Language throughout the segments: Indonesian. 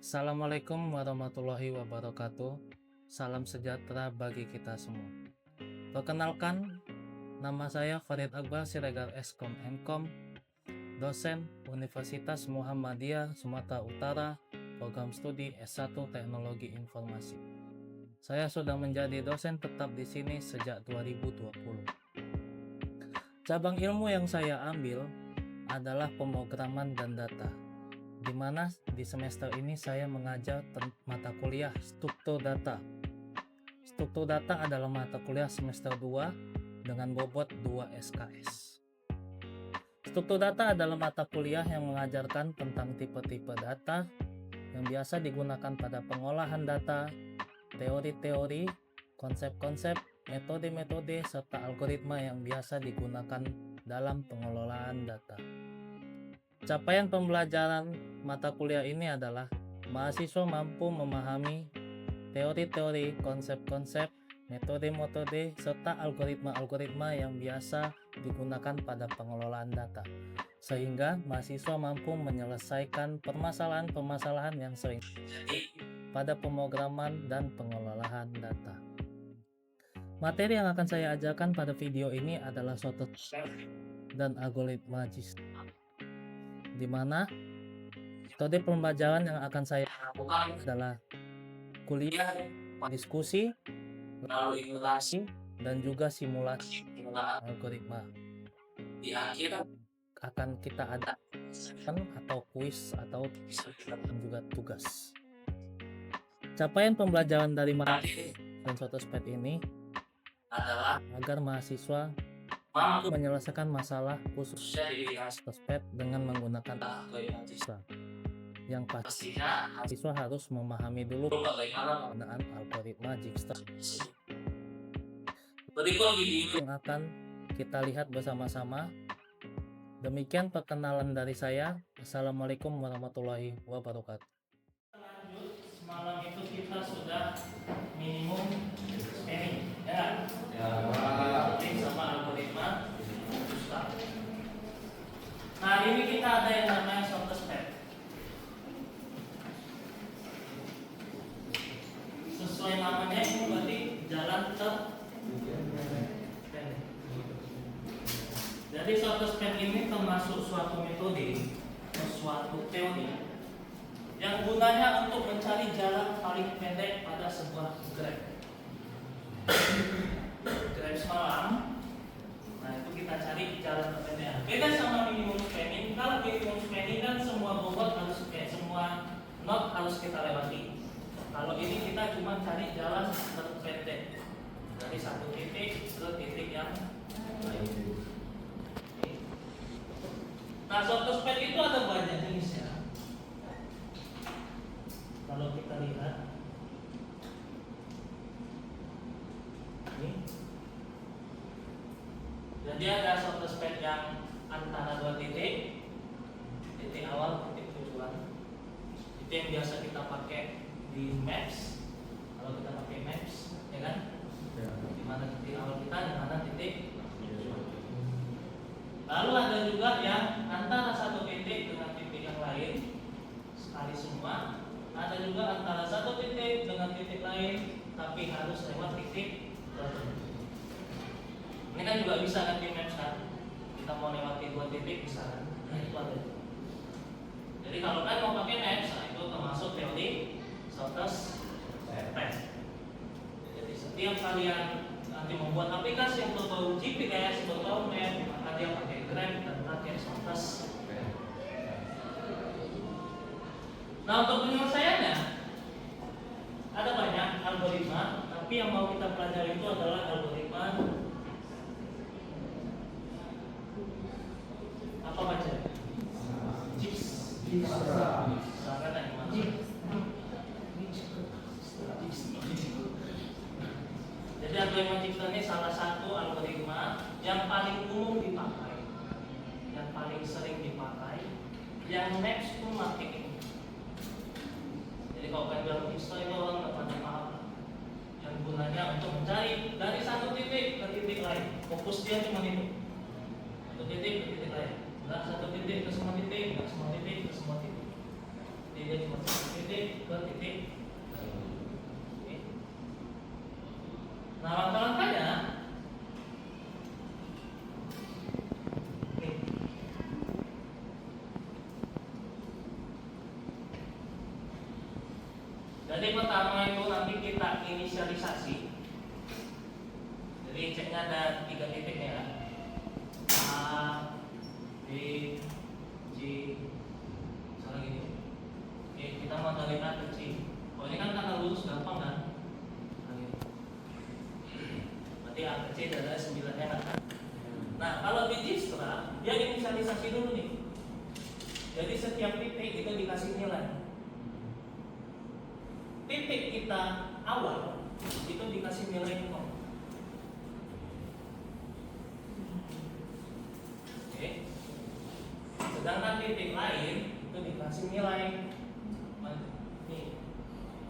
Assalamualaikum warahmatullahi wabarakatuh. Salam sejahtera bagi kita semua. Perkenalkan, nama saya Farid Akbar Siregar Eskom Mkom, dosen Universitas Muhammadiyah Sumatera Utara, program studi S1 Teknologi Informasi. Saya sudah menjadi dosen tetap di sini sejak 2020. Cabang ilmu yang saya ambil adalah pemrograman dan data, di mana di semester ini saya mengajar mata kuliah struktur data. Struktur data adalah mata kuliah semester 2 dengan bobot 2 SKS. Struktur data adalah mata kuliah yang mengajarkan tentang tipe-tipe data yang biasa digunakan pada pengolahan data, teori-teori, konsep-konsep, metode-metode, serta algoritma yang biasa digunakan dalam pengelolaan data. Capaian pembelajaran mata kuliah ini adalah mahasiswa mampu memahami teori-teori, konsep-konsep, metode-metode, serta algoritma-algoritma yang biasa digunakan pada pengelolaan data, sehingga mahasiswa mampu menyelesaikan permasalahan-permasalahan yang sering pada pemrograman dan pengelolaan data. Materi yang akan saya ajarkan pada video ini adalah suatu dan algoritma JIS, di mana metode pembelajaran yang akan saya lakukan adalah kuliah, diskusi, lalu simulasi, dan juga simulasi algoritma. Di akhir akan kita ada atau kuis atau juga tugas. Capaian pembelajaran dari materi dan suatu SPED ini adalah agar mahasiswa mampu menyelesaikan masalah khususnya di SPED dengan menggunakan algoritma. Yang pastinya mahasiswa harus memahami dulu bagaimana penggunaan algoritma Jigsaw. Berikut video yang akan kita lihat bersama-sama. Demikian perkenalan dari saya. Assalamualaikum warahmatullahi wabarakatuh. Lanjut, semalam itu kita sudah minimum spanning, ya. Sama algoritma. Nah, ini kita ada yang namanya short SPED. Sesuai namanya itu berarti jalan terpendek. Jadi short SPED ini termasuk suatu metode atau suatu teori yang gunanya untuk mencari jalan paling pendek pada sebuah graf. Graf semalam, nah itu kita cari jalan terpendek. Beda sama minimum spanning. Kalau minimum spanning kan semua bobot harus semua not harus kita lewati. Kalau ini kita cuma cari jalan terpendek dari satu titik ke titik yang lain. Nah, short SPED itu ada banyak jenisnya. Kalau kita lihat ini, jadi ada short SPED yang antara dua titik, titik awal, titik tujuan. Itu yang biasa kita pakai di Maps. Kalau kita pakai Maps, ya kan? Di mana titik awal kita, di mana titik tujuan. Lalu ada juga yang antara satu titik dengan titik yang lain sekali semua. Ada juga antara satu titik dengan titik lain, tapi harus lewat titik tertentu. Ini kan juga bisa kan di Maps kan? Kita mau lewati dua titik bisa kan? Nah, itu ada. Jadi kalau kan mau pakai Maps, nah itu termasuk teori short SPED. Jadi setiap kalian nanti membuat aplikasi yang berbau GPS, berbau map, maka dia pakai graf dan pakai short SPED. Nah, untuk penyelesaiannya ada banyak algoritma, tapi yang mau kita pelajari itu adalah algoritma apa baca? Jigsaw. Jadi algoritma Jigsaw ini salah satu algoritma yang paling umum dipakai, yang paling sering dipakai, yang Maps pun pakai ini. Jadi kalau kalian bilang Jigsaw itu orang nggak pada paham. Yang gunanya untuk mencari dari satu titik ke titik lain. Fokus dia cuma itu. Satu titik ke titik lain. Nggak satu titik ke semua titik, nggak semua titik ke semua titik. Jadi dia cuma satu titik ke titik. Oke. Nah, langkah-langkahnya nih. Jadi pertama itu nanti kita inisialisasi. Jadi ceknya ada 3 titiknya ya. A, B, C, misalnya gini. Oke, kita mau dari A ke C. Oh, ini kan karena lurus gampang kan? Berarti A ke C ada 9 enak kan? Nah, kalau di Dijkstra dia inisialisasi dulu nih. Jadi setiap titik itu dikasih nilai. Titik kita awal itu dikasih nilai 0. Oke. Sedangkan titik lain itu dikasih nilai nih,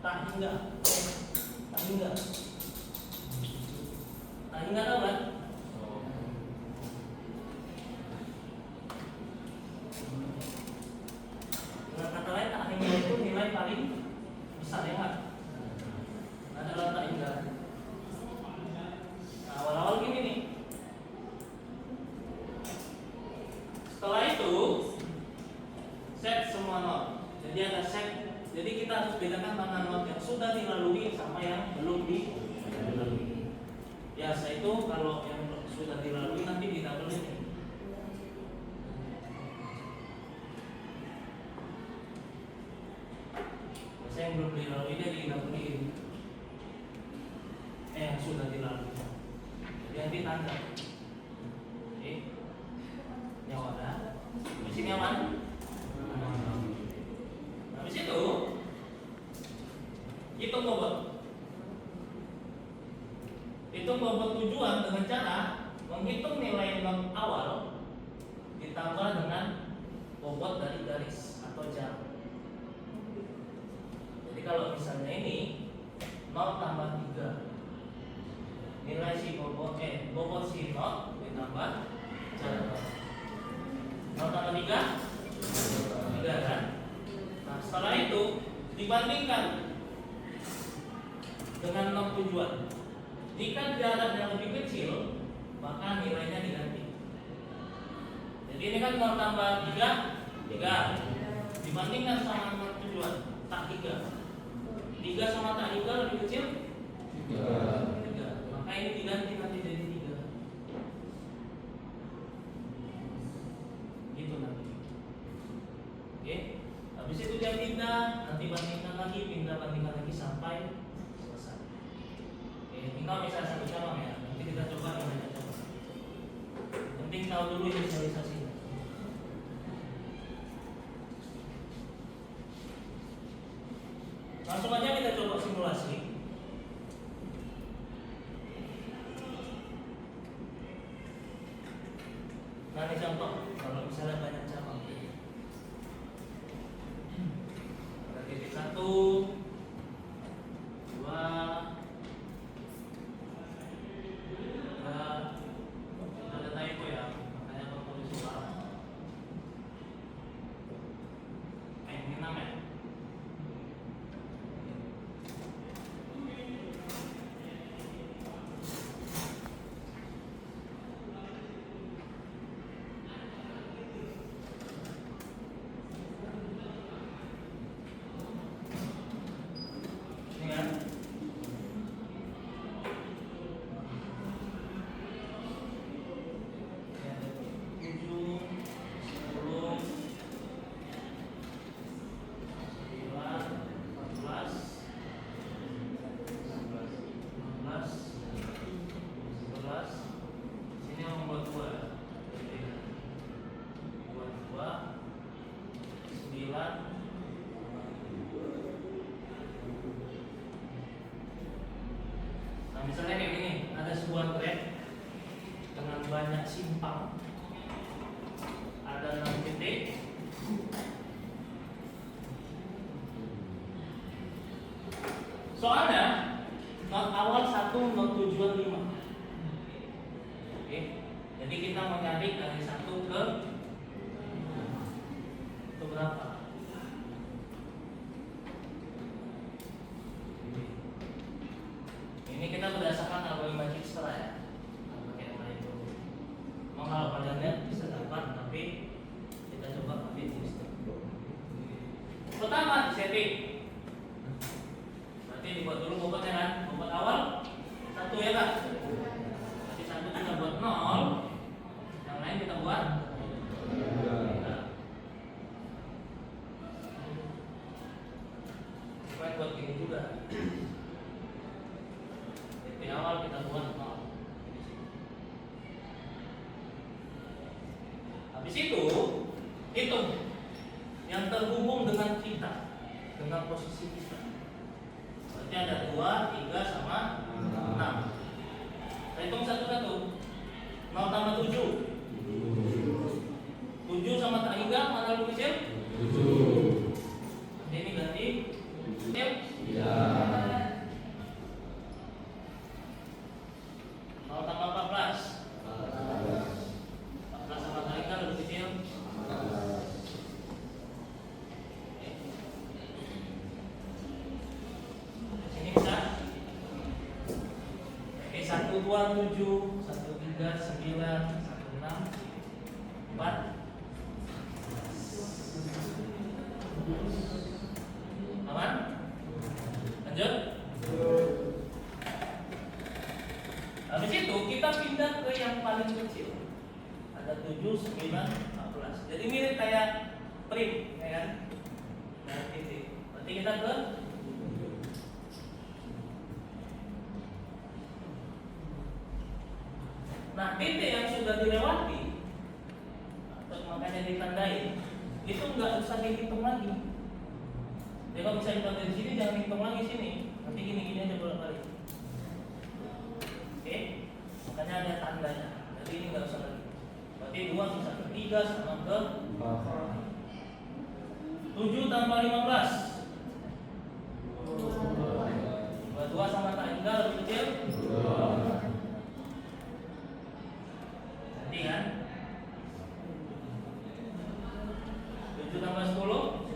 tak hingga tahu kan? Dengan kata lain tak hingga itu nilai paling besar ya kan? Adalah tak hingga. Nah, awal-awal gini nih. Setelah itu set semua not. Jadi ada set. Jadi kita harus bedakan mana not yang sudah dilalui sama yang belum dilalui. Biasa itu kalau yang sudah dilalui nanti ditambah ini. Biasa yang belum dilalui dia ditambah ini. Yang sudah dilalui. Jadi nanti tanda. Oke. Yang ada. Di sini aman. Habis itu hitung bobot. Hitung bobot tujuan dengan cara menghitung nilai not awal ditambah dengan bobot dari garis atau jarak. Jadi kalau misalnya ini not tambah 3, nilai si bobot si not ditambah jarak. Not tambah 3 kan? Nah, setelah itu dibandingkan dengan not tujuan. Jika jaraknya lebih kecil, maka nilainya diganti. Jadi ini kan not tambah 3 dibandingkan sama not tujuan tak 3 sama tak 3 lebih kecil 3. Maka ini diganti nanti jadi 3. Gitu nanti. Oke. Habis itu dia pindah, nanti bandingkan lagi sampai selesai. Oke, tinggal misalnya satu cabang ya. Nanti kita coba yang banyak cabang. Penting tahu dulu inisialisasinya. Langsung aja kita coba simulasi. Nah, ini contoh kalau misalnya banyak cabang. Ada titik 1, 2, 3. Ada typo ya, makanya aku tulis ulang. Ini 6 ya. Nah, misalnya kayak gini, ada sebuah trek dengan banyak simpang, ada 6 titik. Soalnya not awal 1, not tujuan 5. Oke, jadi kita mencari dari 1 ke berapa? buat gini juga. Di awal kita buat 0. Habis itu hitung yang terhubung dengan kita, dengan posisi kita. Berarti ada 2, 3 sama 6. Kita hitung satu-satu. 0 tambah 7. 7 sama tak hingga mana lebih kecil? 7. Ini ganti kecil? Iya. 0 tambah 14. 14 sama tak hingga lebih kecil? Ini bisa? Oke, 1, 2, 7, 1, 3, 9, 1, 6, 4. Aman? Lanjut? Habis itu kita pindah ke yang paling kecil. Ada 7, 9, 14. Jadi mirip kayak print, ya kan? Nah, titik. Berarti kita ke nah, titik yang sudah dilewati atau makanya ditandai itu nggak usah dihitung lagi. Jadi kalau bisa dihitung dari sini jangan hitung lagi sini. Nanti gini-gini aja bolak-balik. Oke? Makanya ada tandanya. Jadi ini nggak usah lagi. Berarti 2 bisa ke 3 sama ke 7 tambah 15. 2 sama tak hingga lebih kecil? Nanti kan? 7 tambah 10?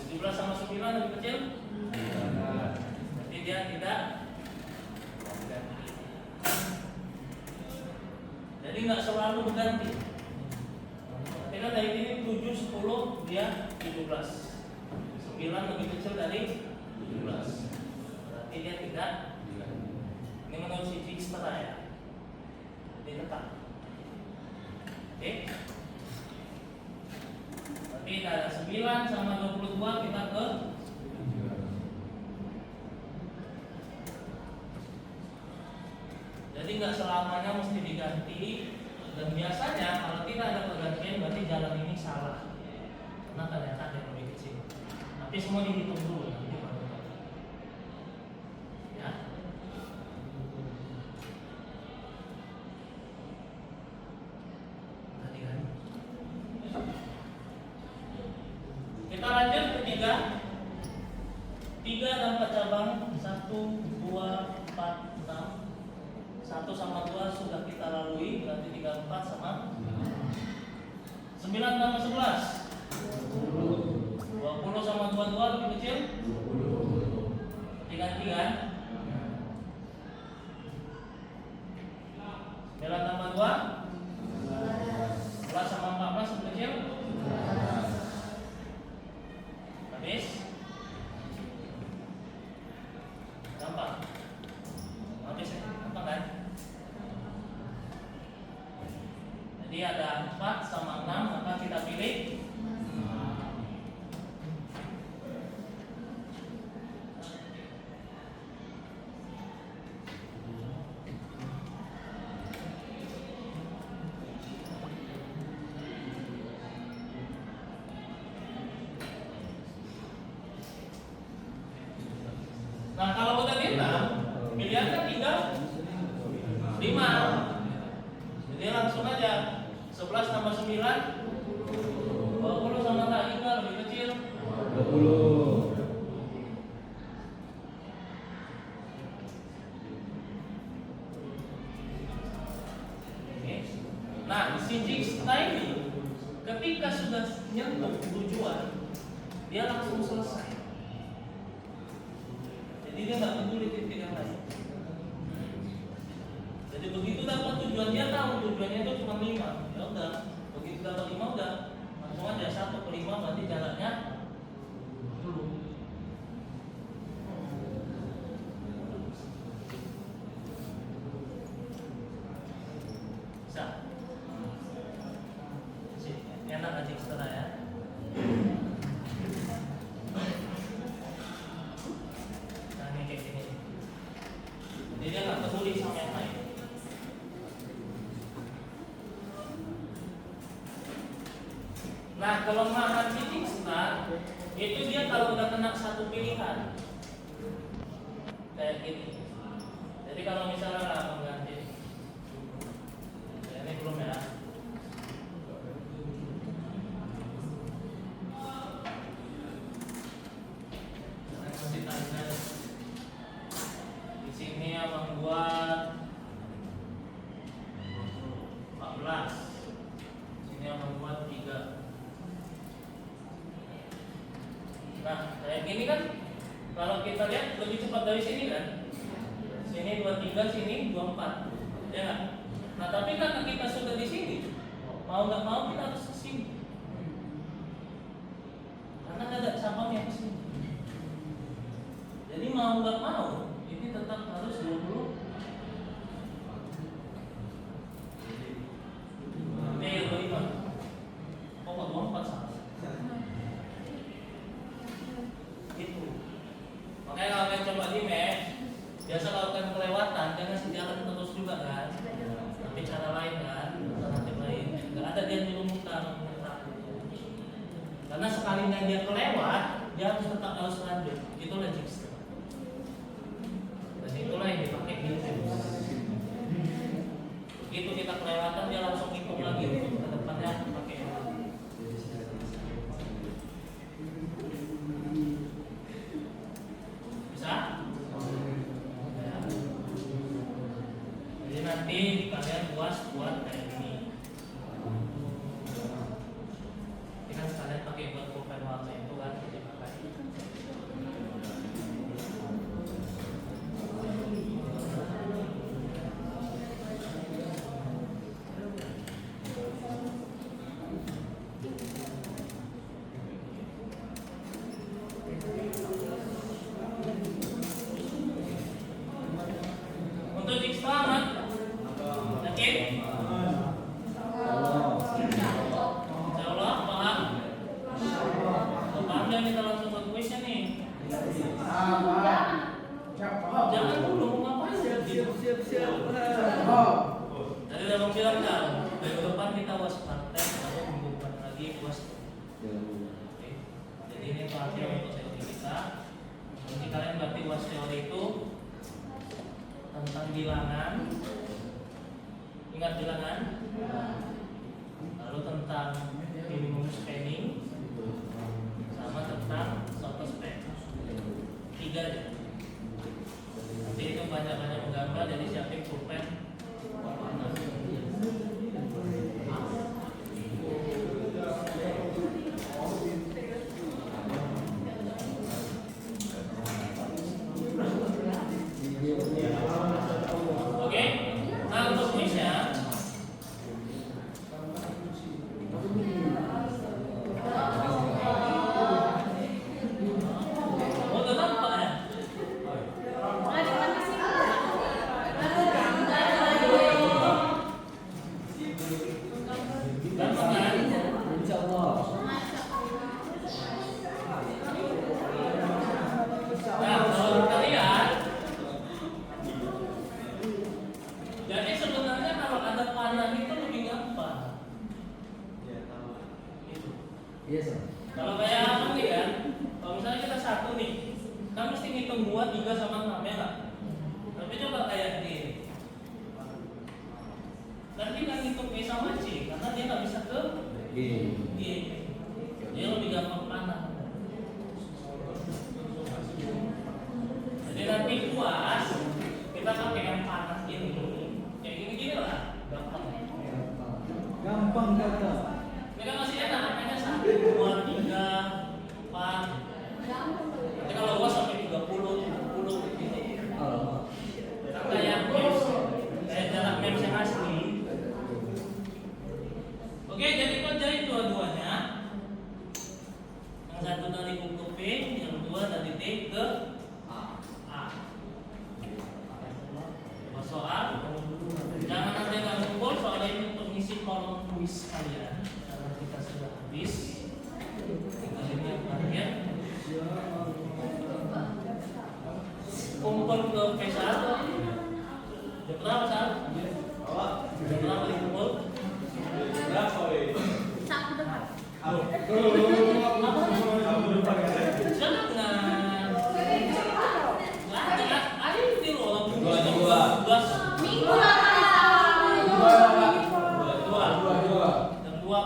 17 sama 9 lebih kecil? Berarti dia tidak berganti. Jadi nggak selalu berganti. Ketika dari ini 7, 10 dia 17. 9 lebih kecil dari 17. Berarti dia tidak. Ini menurut si Dijkstra ya. Jadi tetap. Oke. Berarti ada 9 sama 22 kita ke jadi nggak selamanya mesti diganti. Dan biasanya kalau tidak ada pergantian berarti jalan ini salah. Karena ternyata ada yang lebih kecil. Tapi semua dihitung dulu nanti baru. Ya. Tadi kan. Kita lanjut ke 3. 3 ada 4 cabang. 1, 2, 4, 6. 1 sama 2 sudah kita lalui, berarti 3, 4 sama 9 tambah 11. 20 sama 22 lebih kecil? 3 kan? 9 tambah 2? 11 sama 14 lebih kecil? Habis? Gampang. Habis ya? Gampang kan? Jadi ada 4 sama 6, maka kita pilih nah kalau udah bintang, pilihan kan tinggal 5. Jadi langsung aja 11 tambah 9 20 sama tak hingga lebih kecil 20. Oke. Nah si Dijkstra ini ketika sudah nyentuh tujuan dia langsung selesai. Jadi dia nggak peduli titik yang lain. Jadi begitu dapat tujuan dia tahu tujuannya itu cuma 5. Ya udah, begitu dapat 5 udah langsung aja 1 ke 5 berarti jaraknya 10. Bisa. Enak aja Dijkstra ya. Nah, kelemahan titik start itu dia kalau udah kena satu pilihan kayak gini. Jadi kalau misalnya mengganti, ini belum ya. Masih tanya di sini yang membuat 14, sini yang membuat 3. Nah, kayak gini kan kalau kita lihat lebih cepat dari sini kan. Sini 23, sini 24. Ya kan? Nah, tapi karena kita sudah di sini, mau nggak mau kita harus ke sini. Karena nggak ada cabangnya ke sini. Jadi mau nggak mau, ini tetap harus 20. Ini 25. Oh, 24 sama. Itu. Makanya kalau kalian coba di map, biasa kalau kalian kelewatan, jangan sejalan terus juga kan. Tapi cara lain kan, alternatif lain. Nggak ada dia memutar. Karena sekalinya dia kelewat, dia harus tetap harus lanjut. Itu logic. Dan itulah yang dipakai di begitu kita kelewatan, dia langsung hitung lagi untuk ke depannya pakai. Bisa? Ya. Jadi nanti kalian buat kayak gini. Ini kan kalian pakai buat pulpen warna itu kan, jadi pakai. Untuk X selamat, yakin? Insyaallah paham. Paham dan kita langsung ke kuisnya nih. Jangan dulu ngapain? Siap. Tadi udah mau bilang kan, minggu depan kita was praktek, atau minggu depan lagi was. Oke. Jadi ini hasil untuk teori kita. Nanti kalian berarti was teori itu tentang bilangan, ingat bilangan, lalu tentang minimum spending, sama tentang auto spend. 3 aja. Nanti itu banyak-banyak menggambar, jadi siapin pulpen. Oke, nah untuk kuisnya udah nampak ya? Gampang kan? Nah, kalau kita lihat, jadi sebenarnya kalau ada panah itu lebih gampang. Gitu. Kalau kayak apa nih kan? Kalau misalnya kita satu nih, kita mesti ngitung 2, 3 sama 6 ya nggak? Tapi coba kayak gini. Dan kita ngitung E sama C, karena dia nggak bisa ke G. Dia lebih gampang panah. Jadi nanti puas kita pakai yang panas ini, kayak gini lah, gampang. Ini kan masih enak, makanya 1, 2, 3, 4. Nanti kalau luas sampai 30, 40 gitu. Kan kayak maps, kayak jarak maps yang asli. Oke, jadi kerjain dua-duanya. Yang satu dari buku B, yang dua dari D ke A. Soal, jangan ada yang ngumpul, soalnya ini untuk ngisi kolom kuis kalian. Karena kita sudah habis. Kita ini yang terakhir. Kumpul ke P1. Jam berapa saat? Jam berapa dikumpul? Berapa? 1 depan.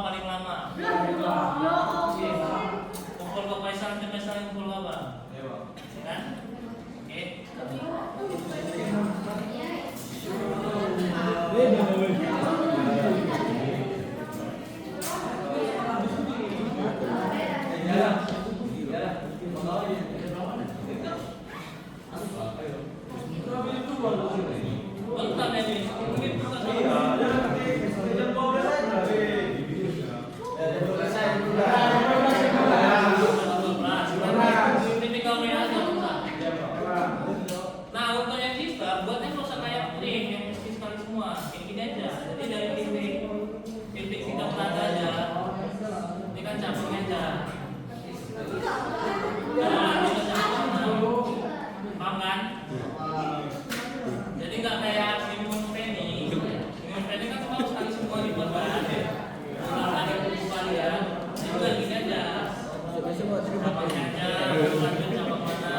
paling lama. Kumpul ke Faisal, kumpul apa? Kan? Oke. Nah, untuk yang sisa, buatnya nggak usah kayak ini, yang mesti sekali semua, kayak gini aja. Jadi dari titik kita berada aja, ini kan cabangnya aja. Nah, kita cabang, paham kan? Jadi nggak kayak minimum penny. Minimum penny kan kalau sekali semua dibuat kan. Kalau ada kebutuhan ya, ini juga gini aja. Cabangnya aja, lanjut cabang mana?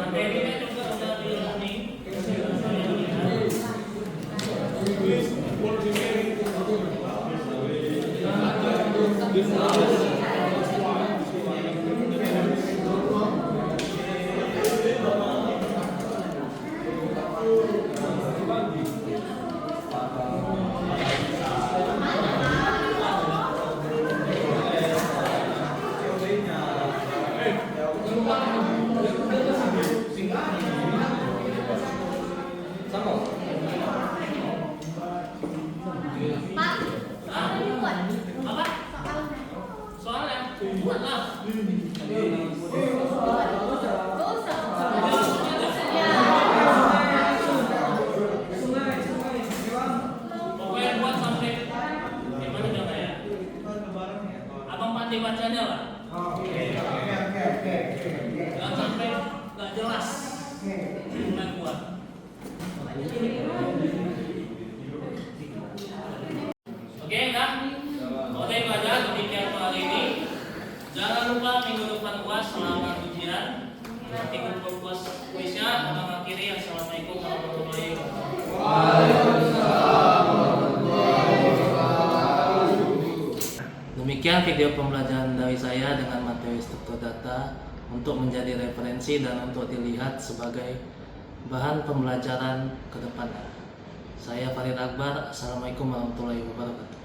Materinya juga udah di apa? Soalnya buat lah. Pokoknya buat sampai gimana coba ya? Abang pandai bacanya lah. Jangan sampai nggak jelas. Mulai buat. Oke, enggak? Oke, itu aja demikian kali ini. Jangan lupa minggu depan UAS selamat ujian. Nanti kumpul UAS kuisnya. Abang akhiri. Assalamualaikum warahmatullahi wabarakatuh. Demikian video pembelajaran dari saya dengan materi struktur data untuk menjadi referensi dan untuk dilihat sebagai bahan pembelajaran ke depannya. Saya Farid Akbar. Assalamualaikum warahmatullahi wabarakatuh.